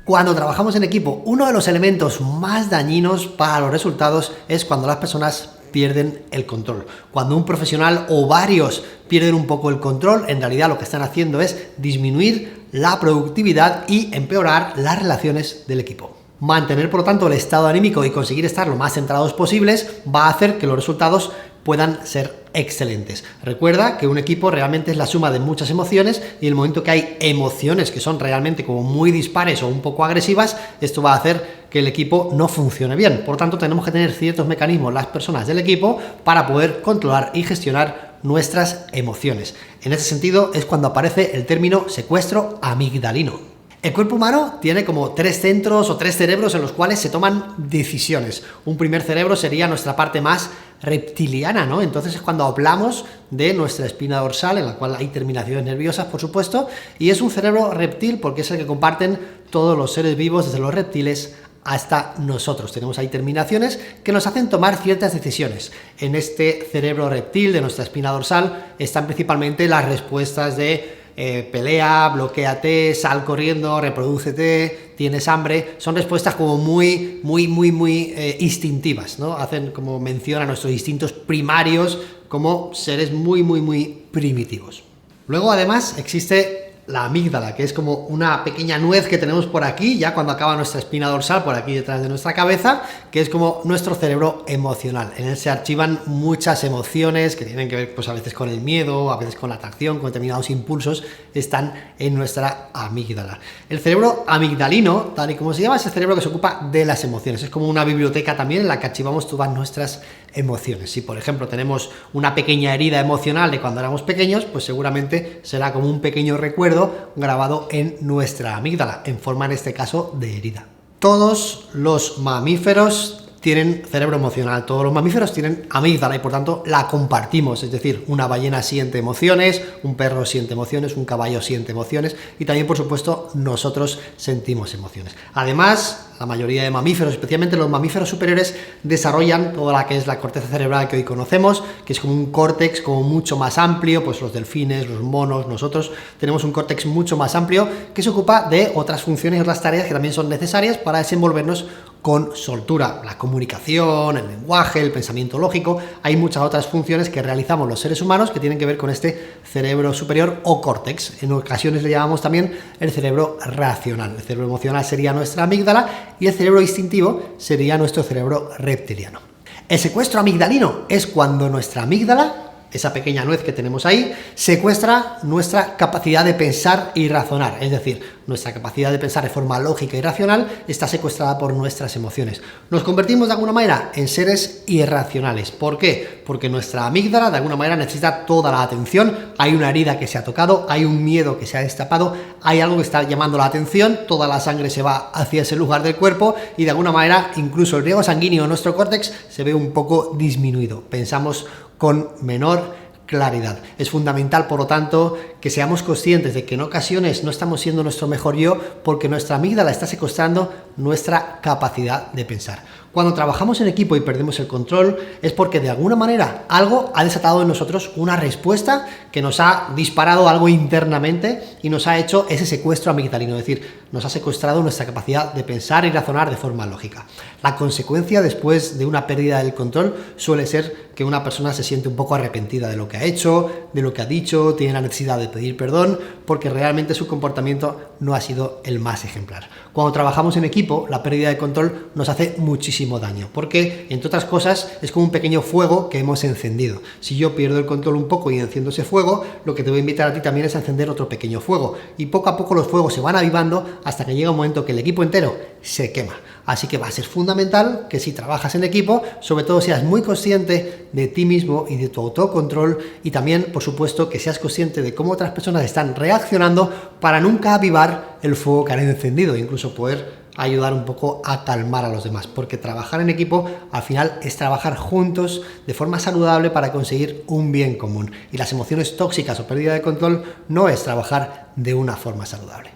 Cuando trabajamos en equipo, uno de los elementos más dañinos para los resultados es cuando las personas pierden el control. Cuando un profesional o varios pierden un poco el control, en realidad lo que están haciendo es disminuir la productividad y empeorar las relaciones del equipo. Mantener, por lo tanto, el estado anímico y conseguir estar lo más centrados posibles va a hacer que los resultados puedan ser excelentes. Recuerda que un equipo realmente es la suma de muchas emociones y en el momento que hay emociones que son realmente como muy dispares o un poco agresivas, esto va a hacer que el equipo no funcione bien. Por lo tanto, tenemos que tener ciertos mecanismos las personas del equipo para poder controlar y gestionar nuestras emociones. En ese sentido es cuando aparece el término secuestro amigdalino. El cuerpo humano tiene como tres centros o tres cerebros en los cuales se toman decisiones. Un primer cerebro sería nuestra parte más reptiliana, ¿no? Entonces es cuando hablamos de nuestra espina dorsal, en la cual hay terminaciones nerviosas, por supuesto, y es un cerebro reptil porque es el que comparten todos los seres vivos, desde los reptiles hasta nosotros. Tenemos ahí terminaciones que nos hacen tomar ciertas decisiones. En este cerebro reptil de nuestra espina dorsal están principalmente las respuestas de pelea, bloquéate, sal corriendo, reprodúcete, tienes hambre. Son respuestas como muy instintivas, ¿no? Hacen como mención a nuestros instintos primarios como seres muy primitivos. Luego, además, existe la amígdala, que es como una pequeña nuez que tenemos por aquí, ya cuando acaba nuestra espina dorsal, por aquí detrás de nuestra cabeza, que es como nuestro cerebro emocional. En él se archivan muchas emociones que tienen que ver, pues a veces con el miedo, a veces con la atracción, con determinados impulsos, están en nuestra amígdala. El cerebro amigdalino, tal y como se llama, es el cerebro que se ocupa de las emociones. Es como una biblioteca también en la que archivamos todas nuestras emociones. Si, por ejemplo, tenemos una pequeña herida emocional de cuando éramos pequeños, pues seguramente será como un pequeño recuerdo grabado en nuestra amígdala, en forma, en este caso, de herida. Todos los mamíferos tienen cerebro emocional, todos los mamíferos tienen amígdala y por tanto la compartimos, es decir, una ballena siente emociones, un perro siente emociones, un caballo siente emociones y también, por supuesto, nosotros sentimos emociones. Además, la mayoría de mamíferos, especialmente los mamíferos superiores, desarrollan toda la que es la corteza cerebral que hoy conocemos, que es como un córtex como mucho más amplio, pues los delfines, los monos, nosotros tenemos un córtex mucho más amplio que se ocupa de otras funciones y otras tareas que también son necesarias para desenvolvernos con soltura, la comunicación, el lenguaje, el pensamiento lógico. Hay muchas otras funciones que realizamos los seres humanos que tienen que ver con este cerebro superior o córtex. En ocasiones le llamamos también el cerebro racional. El cerebro emocional sería nuestra amígdala y el cerebro instintivo sería nuestro cerebro reptiliano. El secuestro amigdalino es cuando nuestra amígdala, esa pequeña nuez que tenemos ahí, secuestra nuestra capacidad de pensar y razonar, es decir, nuestra capacidad de pensar de forma lógica y racional está secuestrada por nuestras emociones. Nos convertimos de alguna manera en seres irracionales. ¿Por qué? Porque nuestra amígdala de alguna manera necesita toda la atención, hay una herida que se ha tocado, hay un miedo que se ha destapado, hay algo que está llamando la atención, toda la sangre se va hacia ese lugar del cuerpo y de alguna manera incluso el riego sanguíneo en nuestro córtex se ve un poco disminuido. Pensamos con menor claridad. Es fundamental, por lo tanto, que seamos conscientes de que en ocasiones no estamos siendo nuestro mejor yo porque nuestra amígdala está secuestrando nuestra capacidad de pensar. Cuando trabajamos en equipo y perdemos el control es porque de alguna manera algo ha desatado en nosotros una respuesta que nos ha disparado algo internamente y nos ha hecho ese secuestro amigdalino, es decir, nos ha secuestrado nuestra capacidad de pensar y razonar de forma lógica. La consecuencia después de una pérdida del control suele ser que una persona se siente un poco arrepentida de lo que ha hecho, de lo que ha dicho, tiene la necesidad de pedir perdón porque realmente su comportamiento no ha sido el más ejemplar. Cuando trabajamos en equipo, la pérdida de control nos hace muchísimo daño, porque, entre otras cosas, es como un pequeño fuego que hemos encendido. Si yo pierdo el control un poco y enciendo ese fuego, lo que te voy a invitar a ti también es a encender otro pequeño fuego, y poco a poco los fuegos se van avivando hasta que llega un momento que el equipo entero se quema. Así que va a ser fundamental que si trabajas en equipo, sobre todo seas muy consciente de ti mismo y de tu autocontrol y también, por supuesto, que seas consciente de cómo otras personas están reaccionando para nunca avivar el fuego que han encendido, incluso poder ayudar un poco a calmar a los demás, porque trabajar en equipo al final es trabajar juntos de forma saludable para conseguir un bien común, y las emociones tóxicas o pérdida de control no es trabajar de una forma saludable.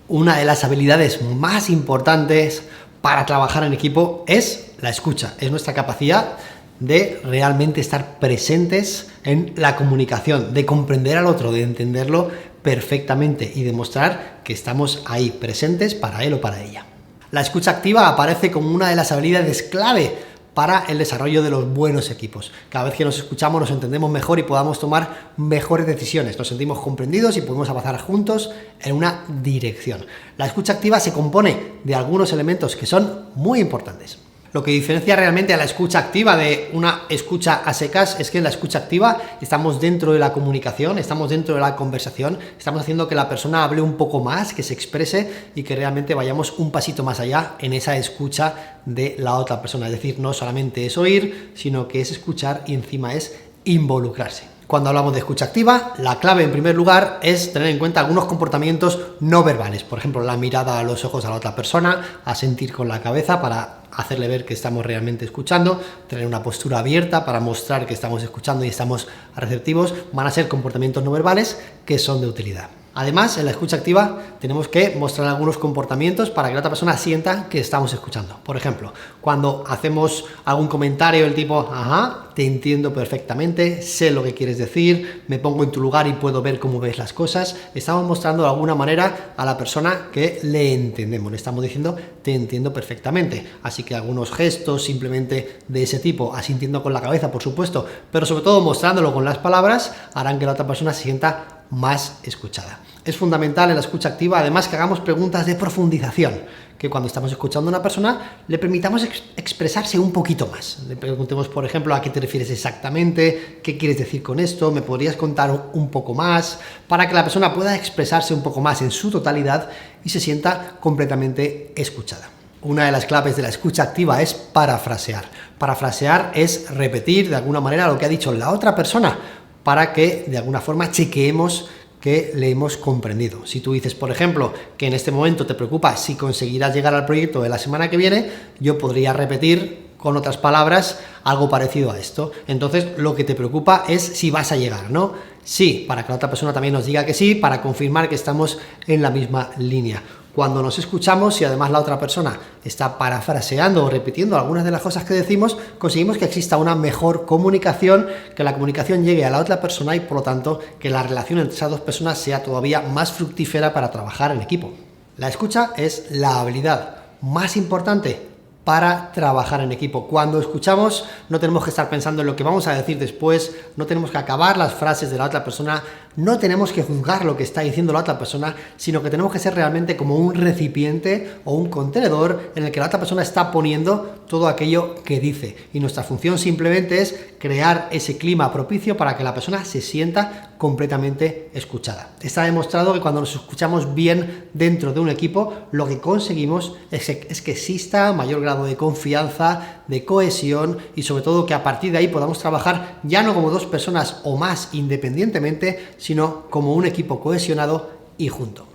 Una de las habilidades más importantes para trabajar en equipo es la escucha, es nuestra capacidad de realmente estar presentes en la comunicación, de comprender al otro, de entenderlo perfectamente y demostrar que estamos ahí presentes para él o para ella. La escucha activa aparece como una de las habilidades clave para el desarrollo de los buenos equipos. Cada vez que nos escuchamos nos entendemos mejor y podamos tomar mejores decisiones, nos sentimos comprendidos y podemos avanzar juntos en una dirección. La escucha activa se compone de algunos elementos que son muy importantes. Lo que diferencia realmente a la escucha activa de una escucha a secas es que en la escucha activa estamos dentro de la comunicación, estamos dentro de la conversación, estamos haciendo que la persona hable un poco más, que se exprese y que realmente vayamos un pasito más allá en esa escucha de la otra persona. Es decir, no solamente es oír, sino que es escuchar y encima es involucrarse. Cuando hablamos de escucha activa, la clave en primer lugar es tener en cuenta algunos comportamientos no verbales, por ejemplo, la mirada a los ojos a la otra persona, asentir con la cabeza para hacerle ver que estamos realmente escuchando, tener una postura abierta para mostrar que estamos escuchando y estamos receptivos, van a ser comportamientos no verbales que son de utilidad. Además, en la escucha activa tenemos que mostrar algunos comportamientos para que la otra persona sienta que estamos escuchando. Por ejemplo, cuando hacemos algún comentario del tipo, ajá, te entiendo perfectamente, sé lo que quieres decir, me pongo en tu lugar y puedo ver cómo ves las cosas, estamos mostrando de alguna manera a la persona que le entendemos, le estamos diciendo, te entiendo perfectamente. Así que algunos gestos simplemente de ese tipo, asintiendo con la cabeza, por supuesto, pero sobre todo mostrándolo con las palabras, harán que la otra persona se sienta más escuchada. Es fundamental en la escucha activa, además, que hagamos preguntas de profundización, que cuando estamos escuchando a una persona le permitamos expresarse un poquito más. Le preguntemos, por ejemplo, ¿a qué te refieres exactamente? ¿Qué quieres decir con esto? ¿Me podrías contar un poco más? Para que la persona pueda expresarse un poco más en su totalidad y se sienta completamente escuchada. Una de las claves de la escucha activa es parafrasear. Parafrasear es repetir de alguna manera lo que ha dicho la otra persona, para que de alguna forma chequeemos que le hemos comprendido. Si tú dices, por ejemplo, que en este momento te preocupa si conseguirás llegar al proyecto de la semana que viene, yo podría repetir con otras palabras algo parecido a esto. Entonces, lo que te preocupa es si vas a llegar, ¿no? Sí, para que la otra persona también nos diga que sí, para confirmar que estamos en la misma línea. Cuando nos escuchamos y además la otra persona está parafraseando o repitiendo algunas de las cosas que decimos, conseguimos que exista una mejor comunicación, que la comunicación llegue a la otra persona y por lo tanto que la relación entre esas dos personas sea todavía más fructífera para trabajar en equipo. La escucha es la habilidad más importante para trabajar en equipo. Cuando escuchamos no tenemos que estar pensando en lo que vamos a decir después, no tenemos que acabar las frases de la otra persona, no tenemos que juzgar lo que está diciendo la otra persona, sino que tenemos que ser realmente como un recipiente o un contenedor en el que la otra persona está poniendo todo aquello que dice. Y nuestra función simplemente es crear ese clima propicio para que la persona se sienta completamente escuchada. Está demostrado que cuando nos escuchamos bien dentro de un equipo, lo que conseguimos es que exista mayor grado de confianza, de cohesión y sobre todo que a partir de ahí podamos trabajar ya no como dos personas o más independientemente, sino como un equipo cohesionado y junto.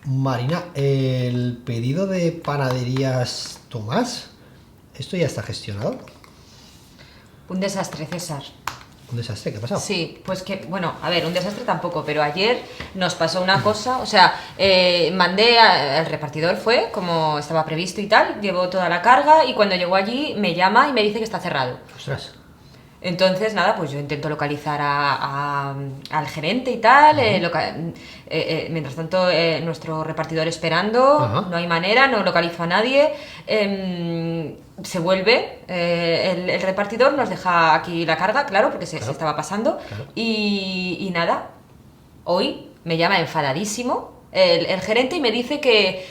Marina, el pedido de panaderías Tomás, ¿esto ya está gestionado? Un desastre, César. ¿Un desastre? ¿Qué ha pasado? Sí, pues que, bueno, a ver, un desastre tampoco, pero ayer nos pasó una cosa, o sea, mandé al repartidor, fue como estaba previsto y tal, llevó toda la carga y cuando llegó allí me llama y me dice que está cerrado. ¡Ostras! Entonces, nada, pues yo intento localizar al gerente y tal, mientras tanto nuestro repartidor esperando, no hay manera, no localizo a nadie, se vuelve el repartidor, nos deja aquí la carga, claro, porque se estaba pasando, y nada, hoy me llama enfadadísimo el gerente y me dice que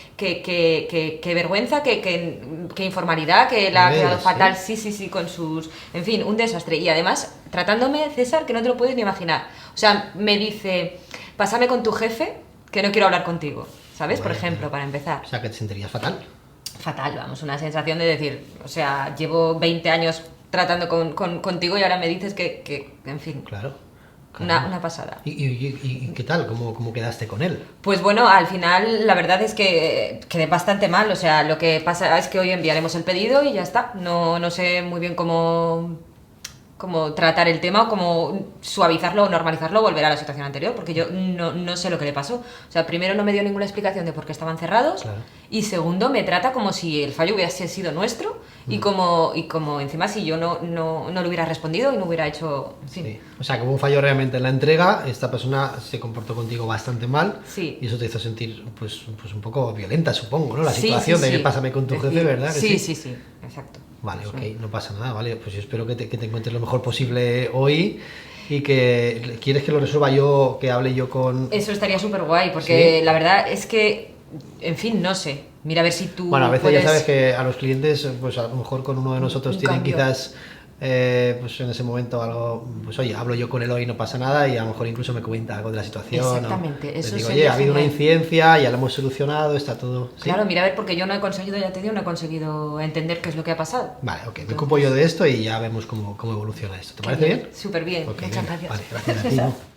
vergüenza, que informalidad, que la ha quedado fatal, sí, con sus... En fin, un desastre. Y además, tratándome, César, que no te lo puedes ni imaginar. O sea, me dice, pásame con tu jefe, que no quiero hablar contigo, ¿sabes? Por ejemplo, para empezar. O sea, que te sentirías fatal. Fatal, vamos, una sensación de decir, o sea, llevo 20 años tratando contigo y ahora me dices que en fin... Claro. Una pasada. ¿Y qué tal? ¿Cómo quedaste con él? Pues bueno, al final la verdad es que quedé bastante mal. O sea, lo que pasa es que hoy enviaremos el pedido y ya está. No sé muy bien cómo como tratar el tema o como suavizarlo o normalizarlo o volver a la situación anterior, porque yo no sé lo que le pasó. O sea, primero no me dio ninguna explicación de por qué estaban cerrados, claro. Y segundo me trata como si el fallo hubiese sido nuestro y como encima si yo no le hubiera respondido y no hubiera hecho... Sí. O sea, como un fallo realmente en la entrega, esta persona se comportó contigo bastante mal, sí. Y eso te hizo sentir pues un poco violenta, supongo, ¿no? La situación de pásame con tu jefe, ¿verdad? Sí, exacto. Vale, ok, no pasa nada, vale, pues yo espero que te encuentres lo mejor posible hoy y que quieres que lo resuelva yo, que hable yo con... Eso estaría súper guay, porque ¿sí? La verdad es que, en fin, no sé, mira a ver si tú bueno, a veces puedes... ya sabes que a los clientes, pues a lo mejor con uno de nosotros tienen cambio. Quizás... pues en ese momento algo, pues oye, hablo yo con él hoy, no pasa nada, y a lo mejor incluso me comenta algo de la situación. Exactamente, ¿no? eso digo, oye, ha habido una incidencia, ya lo hemos solucionado, está todo. ¿Sí? Claro, mira, a ver, porque yo no he conseguido, ya te digo, no he conseguido entender qué es lo que ha pasado. Vale, ok, me ocupo yo de esto y ya vemos cómo evoluciona esto. ¿Te parece bien? Súper bien, okay, muchas gracias. Vale, gracias a ti. ¿No?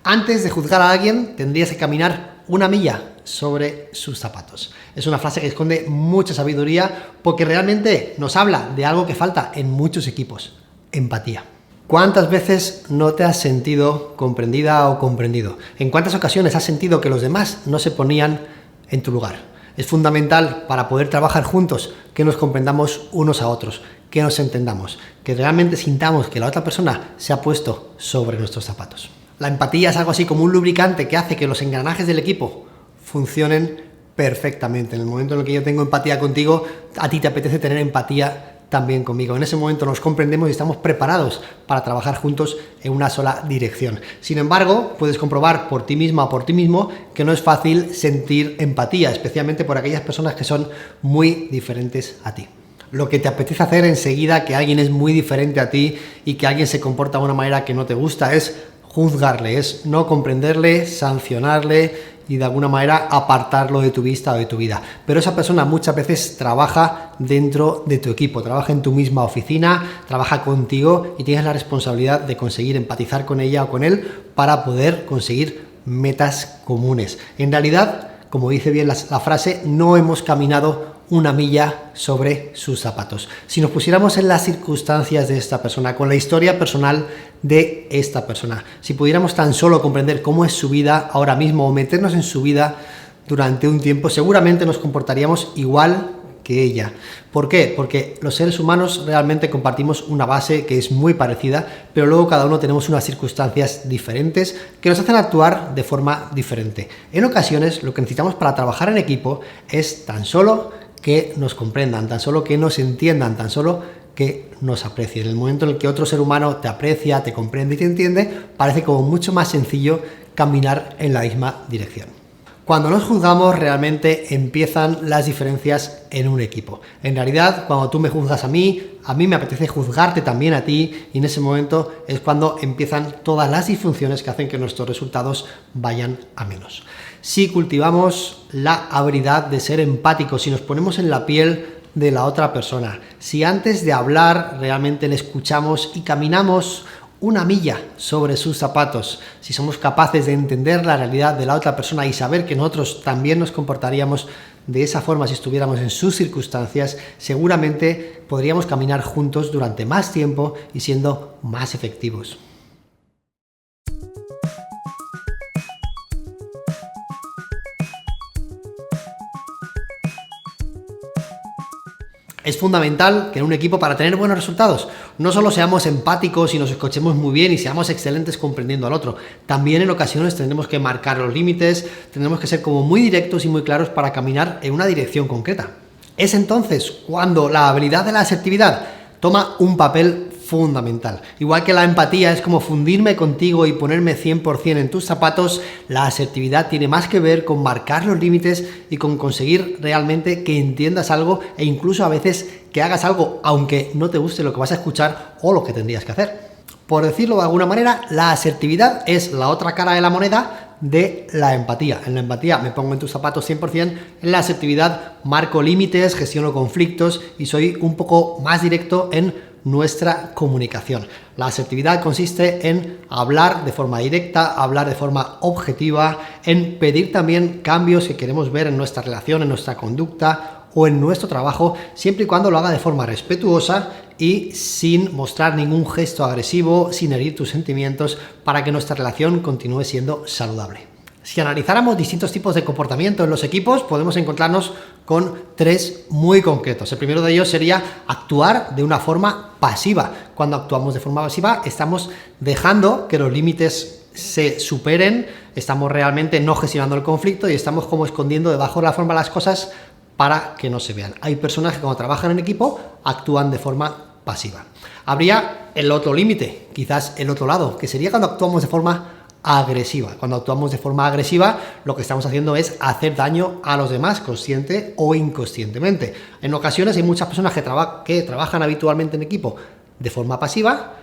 Antes de juzgar a alguien, tendrías que caminar una milla sobre sus zapatos. Es una frase que esconde mucha sabiduría porque realmente nos habla de algo que falta en muchos equipos: empatía. ¿Cuántas veces no te has sentido comprendida o comprendido? ¿En cuántas ocasiones has sentido que los demás no se ponían en tu lugar? Es fundamental para poder trabajar juntos que nos comprendamos unos a otros, que nos entendamos, que realmente sintamos que la otra persona se ha puesto sobre nuestros zapatos. La empatía es algo así como un lubricante que hace que los engranajes del equipo funcionen perfectamente. En el momento en el que yo tengo empatía contigo, a ti te apetece tener empatía también conmigo. En ese momento nos comprendemos y estamos preparados para trabajar juntos en una sola dirección. Sin embargo, puedes comprobar por ti misma o por ti mismo que no es fácil sentir empatía, especialmente por aquellas personas que son muy diferentes a ti. Lo que te apetece hacer enseguida que alguien es muy diferente a ti y que alguien se comporta de una manera que no te gusta es juzgarle, es no comprenderle, sancionarle y de alguna manera apartarlo de tu vista o de tu vida. Pero esa persona muchas veces trabaja dentro de tu equipo, trabaja en tu misma oficina, trabaja contigo y tienes la responsabilidad de conseguir empatizar con ella o con él para poder conseguir metas comunes. En realidad, como dice bien la frase, no hemos caminado una milla sobre sus zapatos. Si nos pusiéramos en las circunstancias de esta persona, con la historia personal de esta persona, si pudiéramos tan solo comprender cómo es su vida ahora mismo o meternos en su vida durante un tiempo, seguramente nos comportaríamos igual que ella. ¿Por qué? Porque los seres humanos realmente compartimos una base que es muy parecida, pero luego cada uno tenemos unas circunstancias diferentes que nos hacen actuar de forma diferente. En ocasiones lo que necesitamos para trabajar en equipo es tan solo que nos comprendan, tan solo que nos entiendan, tan solo que nos aprecien. En el momento en el que otro ser humano te aprecia, te comprende y te entiende, parece como mucho más sencillo caminar en la misma dirección. Cuando nos juzgamos, realmente empiezan las diferencias en un equipo. En realidad, cuando tú me juzgas a mí me apetece juzgarte también a ti, y en ese momento es cuando empiezan todas las disfunciones que hacen que nuestros resultados vayan a menos. Si cultivamos la habilidad de ser empáticos, si nos ponemos en la piel de la otra persona, si antes de hablar realmente le escuchamos y caminamos una milla sobre sus zapatos, si somos capaces de entender la realidad de la otra persona y saber que nosotros también nos comportaríamos de esa forma si estuviéramos en sus circunstancias, seguramente podríamos caminar juntos durante más tiempo y siendo más efectivos. Es fundamental que en un equipo, para tener buenos resultados, no solo seamos empáticos y nos escuchemos muy bien y seamos excelentes comprendiendo al otro, también en ocasiones tendremos que marcar los límites, tendremos que ser como muy directos y muy claros para caminar en una dirección concreta. Es entonces cuando la habilidad de la asertividad toma un papel fundamental. Igual que la empatía es como fundirme contigo y ponerme 100% en tus zapatos, la asertividad tiene más que ver con marcar los límites y con conseguir realmente que entiendas algo e incluso a veces que hagas algo aunque no te guste lo que vas a escuchar o lo que tendrías que hacer. Por decirlo de alguna manera, la asertividad es la otra cara de la moneda de la empatía. En la empatía me pongo en tus zapatos 100%, en la asertividad marco límites, gestiono conflictos y soy un poco más directo en nuestra comunicación. La asertividad consiste en hablar de forma directa, hablar de forma objetiva, en pedir también cambios que queremos ver en nuestra relación, en nuestra conducta o en nuestro trabajo, siempre y cuando lo haga de forma respetuosa y sin mostrar ningún gesto agresivo, sin herir tus sentimientos, para que nuestra relación continúe siendo saludable. Si analizáramos distintos tipos de comportamiento en los equipos, podemos encontrarnos con 3 muy concretos. El primero de ellos sería actuar de una forma pasiva. Cuando actuamos de forma pasiva, estamos dejando que los límites se superen, estamos realmente no gestionando el conflicto y estamos como escondiendo debajo de la forma las cosas para que no se vean. Hay personas que cuando trabajan en equipo actúan de forma pasiva. Habría el otro límite, quizás el otro lado, que sería cuando actuamos de forma agresiva. Cuando actuamos de forma agresiva, lo que estamos haciendo es hacer daño a los demás, consciente o inconscientemente. En ocasiones hay muchas personas que trabajan habitualmente en equipo de forma pasiva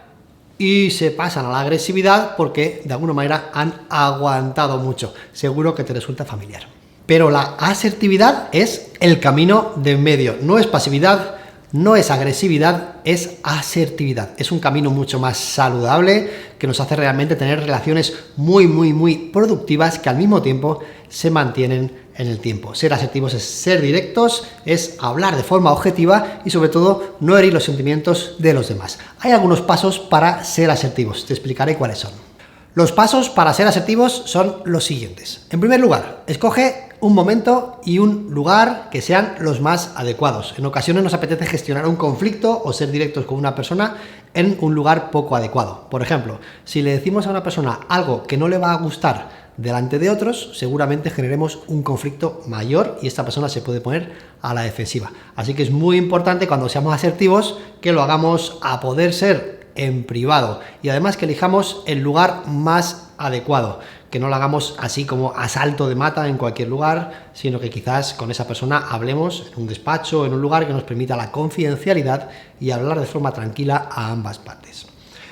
y se pasan a la agresividad porque de alguna manera han aguantado mucho. Seguro que te resulta familiar. Pero la asertividad es el camino de en medio. No es pasividad, no es agresividad, es asertividad. Es un camino mucho más saludable que nos hace realmente tener relaciones muy productivas que al mismo tiempo se mantienen en el tiempo. Ser asertivos es ser directos, es hablar de forma objetiva y sobre todo no herir los sentimientos de los demás. Hay algunos pasos para ser asertivos, te explicaré cuáles son. Los pasos para ser asertivos son los siguientes. En primer lugar, escoge un momento y un lugar que sean los más adecuados. En ocasiones nos apetece gestionar un conflicto o ser directos con una persona en un lugar poco adecuado. Por ejemplo, si le decimos a una persona algo que no le va a gustar delante de otros, seguramente generemos un conflicto mayor y esta persona se puede poner a la defensiva. Así que es muy importante cuando seamos asertivos que lo hagamos a poder ser en privado y además que elijamos el lugar más adecuado, que no lo hagamos así como a salto de mata en cualquier lugar, sino que quizás con esa persona hablemos en un despacho, en un lugar que nos permita la confidencialidad y hablar de forma tranquila a ambas partes.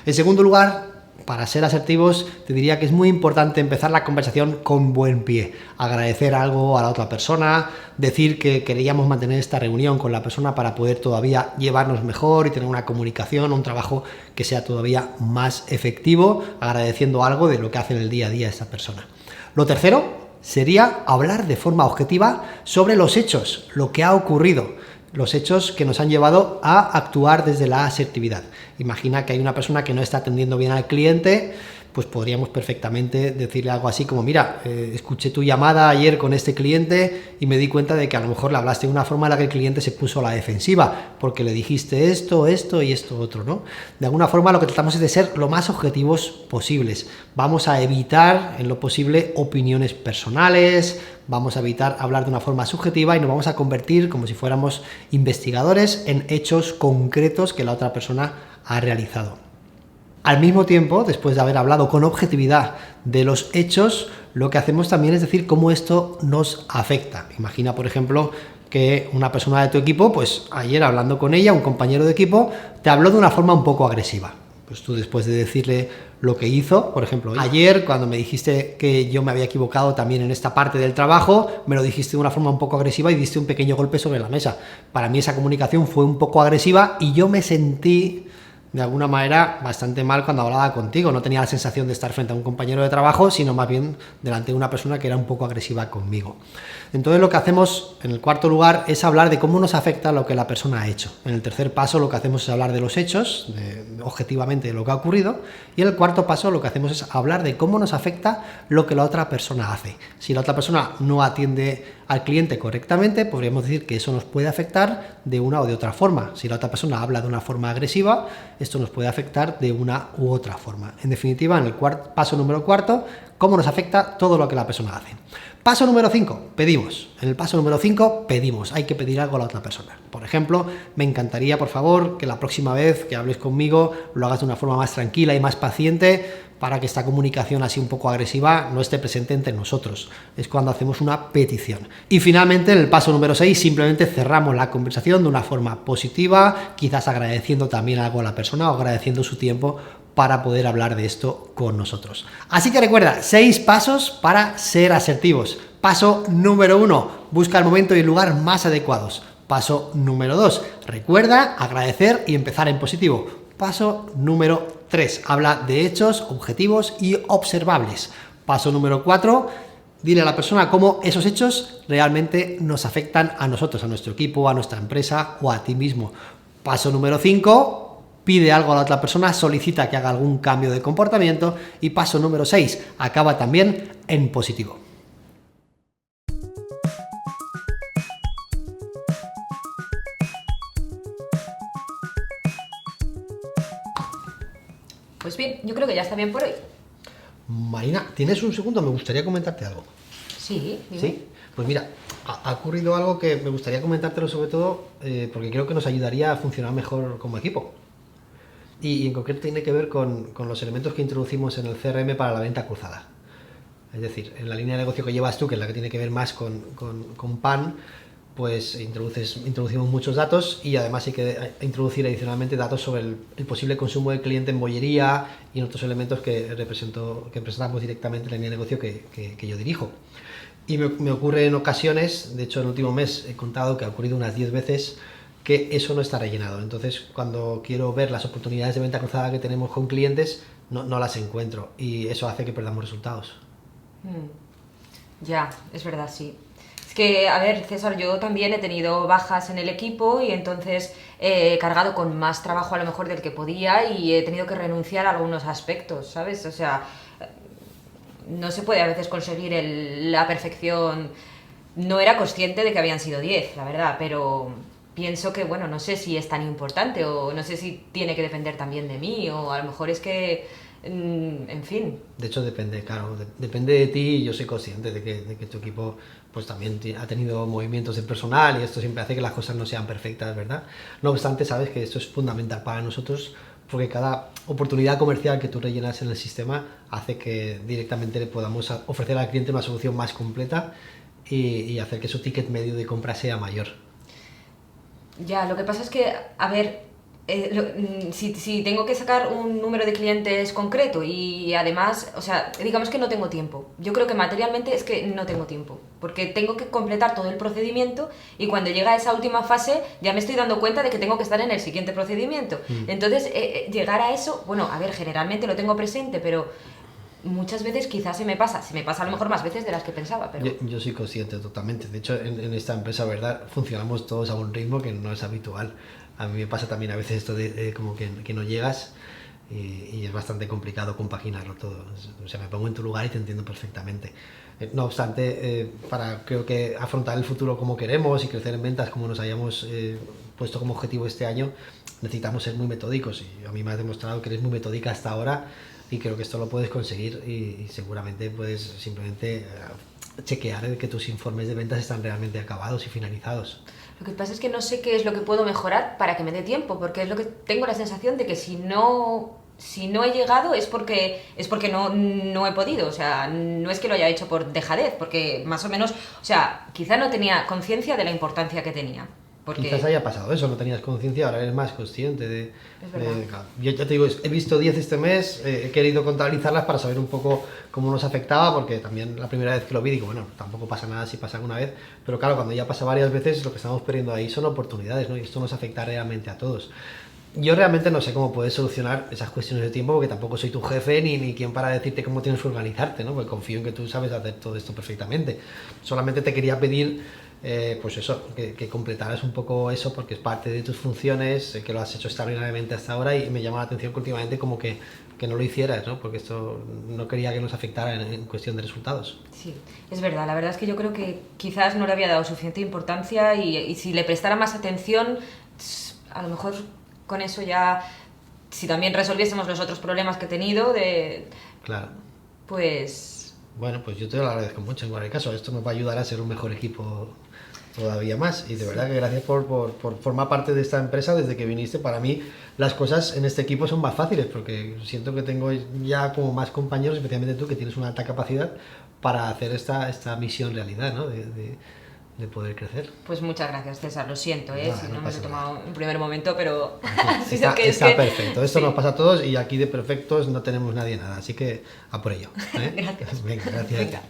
En segundo lugar, para ser asertivos, te diría que es muy importante empezar la conversación con buen pie. Agradecer algo a la otra persona, decir que queríamos mantener esta reunión con la persona para poder todavía llevarnos mejor y tener una comunicación, un trabajo que sea todavía más efectivo, agradeciendo algo de lo que hace en el día a día esta persona. Lo tercero sería hablar de forma objetiva sobre los hechos, lo que ha ocurrido. Los hechos que nos han llevado a actuar desde la asertividad. Imagina que hay una persona que no está atendiendo bien al cliente, pues podríamos perfectamente decirle algo así como: mira, escuché tu llamada ayer con este cliente y me di cuenta de que a lo mejor le hablaste de una forma en la que el cliente se puso a la defensiva, porque le dijiste esto y esto otro, ¿no? De alguna forma lo que tratamos es de ser lo más objetivos posibles. Vamos a evitar en lo posible opiniones personales, vamos a evitar hablar de una forma subjetiva y nos vamos a convertir, como si fuéramos investigadores, en hechos concretos que la otra persona ha realizado. Al mismo tiempo, después de haber hablado con objetividad de los hechos, lo que hacemos también es decir cómo esto nos afecta. Imagina, por ejemplo, que una persona de tu equipo, pues ayer hablando con ella, un compañero de equipo, te habló de una forma un poco agresiva. Pues tú, después de decirle lo que hizo, por ejemplo, ayer cuando me dijiste que yo me había equivocado también en esta parte del trabajo, me lo dijiste de una forma un poco agresiva y diste un pequeño golpe sobre la mesa. Para mí esa comunicación fue un poco agresiva y yo me sentí de alguna manera bastante mal cuando hablaba contigo. No tenía la sensación de estar frente a un compañero de trabajo, sino más bien delante de una persona que era un poco agresiva conmigo. Entonces lo que hacemos en el cuarto lugar es hablar de cómo nos afecta lo que la persona ha hecho. En el tercer paso lo que hacemos es hablar de los hechos, objetivamente de lo que ha ocurrido, y en el cuarto paso lo que hacemos es hablar de cómo nos afecta lo que la otra persona hace. Si la otra persona no atiende al cliente correctamente, podríamos decir que eso nos puede afectar de una o de otra forma. Si la otra persona habla de una forma agresiva, esto nos puede afectar de una u otra forma. En definitiva, en el paso número cuarto, cómo nos afecta todo lo que la persona hace. Paso número 5, pedimos. En el paso número 5, pedimos. Hay que pedir algo a la otra persona. Por ejemplo, me encantaría, por favor, que la próxima vez que hables conmigo lo hagas de una forma más tranquila y más paciente, para que esta comunicación así un poco agresiva no esté presente entre nosotros. Es cuando hacemos una petición. Y finalmente, en el paso número 6, simplemente cerramos la conversación de una forma positiva, quizás agradeciendo también algo a la persona o agradeciendo su tiempo para poder hablar de esto con nosotros. Así que recuerda, 6 pasos para ser asertivos. Paso número 1, busca el momento y el lugar más adecuados. Paso número 2, recuerda, agradecer y empezar en positivo. Paso número 3, habla de hechos, objetivos y observables. Paso número 4, dile a la persona cómo esos hechos realmente nos afectan a nosotros, a nuestro equipo, a nuestra empresa o a ti mismo. Paso número 5, pide algo a la otra persona, solicita que haga algún cambio de comportamiento. Y paso número 6, acaba también en positivo. Pues bien, yo creo que ya está bien por hoy. Marina, ¿tienes un segundo? Me gustaría comentarte algo. Sí, dime. ¿Sí? Pues mira, ha ocurrido algo que me gustaría comentártelo sobre todo porque creo que nos ayudaría a funcionar mejor como equipo. Y en concreto tiene que ver con los elementos que introducimos en el CRM para la venta cruzada. Es decir, en la línea de negocio que llevas tú, que es la que tiene que ver más con PAN, pues introducimos muchos datos y además hay que introducir adicionalmente datos sobre el posible consumo del cliente en bollería y en otros elementos que presentamos directamente en la línea de negocio que yo dirijo. Y me ocurre en ocasiones, de hecho en el último mes he contado que ha ocurrido unas 10 veces, que eso no está rellenado. Entonces, cuando quiero ver las oportunidades de venta cruzada que tenemos con clientes, no las encuentro y eso hace que perdamos resultados. Ya, es verdad, sí. Es que, a ver, César, yo también he tenido bajas en el equipo y entonces he cargado con más trabajo a lo mejor del que podía y he tenido que renunciar a algunos aspectos, ¿sabes? O sea, no se puede a veces conseguir la perfección. No era consciente de que habían sido 10, la verdad, pero pienso que, bueno, no sé si es tan importante o no sé si tiene que depender también de mí o a lo mejor es que, en fin. De hecho, depende, claro, depende de ti y yo soy consciente de que tu equipo pues también ha tenido movimientos de personal y esto siempre hace que las cosas no sean perfectas, ¿verdad? No obstante, sabes que esto es fundamental para nosotros porque cada oportunidad comercial que tú rellenas en el sistema hace que directamente le podamos ofrecer al cliente una solución más completa y hacer que su ticket medio de compra sea mayor. Ya, lo que pasa es que, a ver, si tengo que sacar un número de clientes concreto y además, o sea, digamos que no tengo tiempo. Yo creo que materialmente es que no tengo tiempo, porque tengo que completar todo el procedimiento y cuando llega a esa última fase ya me estoy dando cuenta de que tengo que estar en el siguiente procedimiento. Entonces, llegar a eso, bueno, a ver, generalmente lo tengo presente, pero muchas veces quizás se me pasa a lo mejor más veces de las que pensaba, pero... Yo soy consciente totalmente. De hecho, en esta empresa, ¿verdad? Funcionamos todos a un ritmo que no es habitual. A mí me pasa también a veces esto de como que no llegas y es bastante complicado compaginarlo todo. O sea, me pongo en tu lugar y te entiendo perfectamente. No obstante, para creo que afrontar el futuro como queremos y crecer en ventas como nos hayamos puesto como objetivo este año, necesitamos ser muy metódicos y a mí me has demostrado que eres muy metódica hasta ahora y creo que esto lo puedes conseguir y seguramente puedes simplemente chequear que tus informes de ventas están realmente acabados y finalizados. Lo que pasa es que no sé qué es lo que puedo mejorar para que me dé tiempo, porque es lo que tengo la sensación de que si no he llegado es porque no he podido, o sea, no es que lo haya hecho por dejadez, porque más o menos, o sea, quizá no tenía conciencia de la importancia que tenía. Porque... Quizás haya pasado eso, no tenías conciencia, ahora eres más consciente de... Es verdad. Yo ya te digo, he visto 10 este mes, he querido contabilizarlas para saber un poco cómo nos afectaba, porque también la primera vez que lo vi digo, bueno, tampoco pasa nada si pasa alguna vez, pero claro, cuando ya pasa varias veces lo que estamos perdiendo ahí son oportunidades, ¿no? Y esto nos afecta realmente a todos. Yo realmente no sé cómo puedes solucionar esas cuestiones de tiempo, porque tampoco soy tu jefe ni quien para decirte cómo tienes que organizarte, ¿no? Porque confío en que tú sabes hacer todo esto perfectamente. Solamente te quería pedir pues eso, que completaras un poco eso porque es parte de tus funciones, que lo has hecho extraordinariamente hasta ahora y me llama la atención que últimamente como que no lo hicieras, ¿no? Porque esto no quería que nos afectara en cuestión de resultados. Sí, es verdad, la verdad es que yo creo que quizás no le había dado suficiente importancia y si le prestara más atención, a lo mejor con eso ya, si también resolviésemos los otros problemas que he tenido, Claro. Pues... Bueno, pues yo te lo agradezco mucho en cualquier caso, esto nos va a ayudar a ser un mejor equipo todavía más y de verdad que gracias por formar parte de esta empresa desde que viniste. Para mí las cosas en este equipo son más fáciles porque siento que tengo ya como más compañeros, especialmente tú que tienes una alta capacidad para hacer esta misión realidad, ¿no? De poder crecer. Pues muchas gracias, César, lo siento, si no me lo he tomado nada en primer momento, pero... Está perfecto, esto nos pasa a todos y aquí de perfectos no tenemos nadie nada, así que a por ello. Gracias. Venga, gracias. Venga.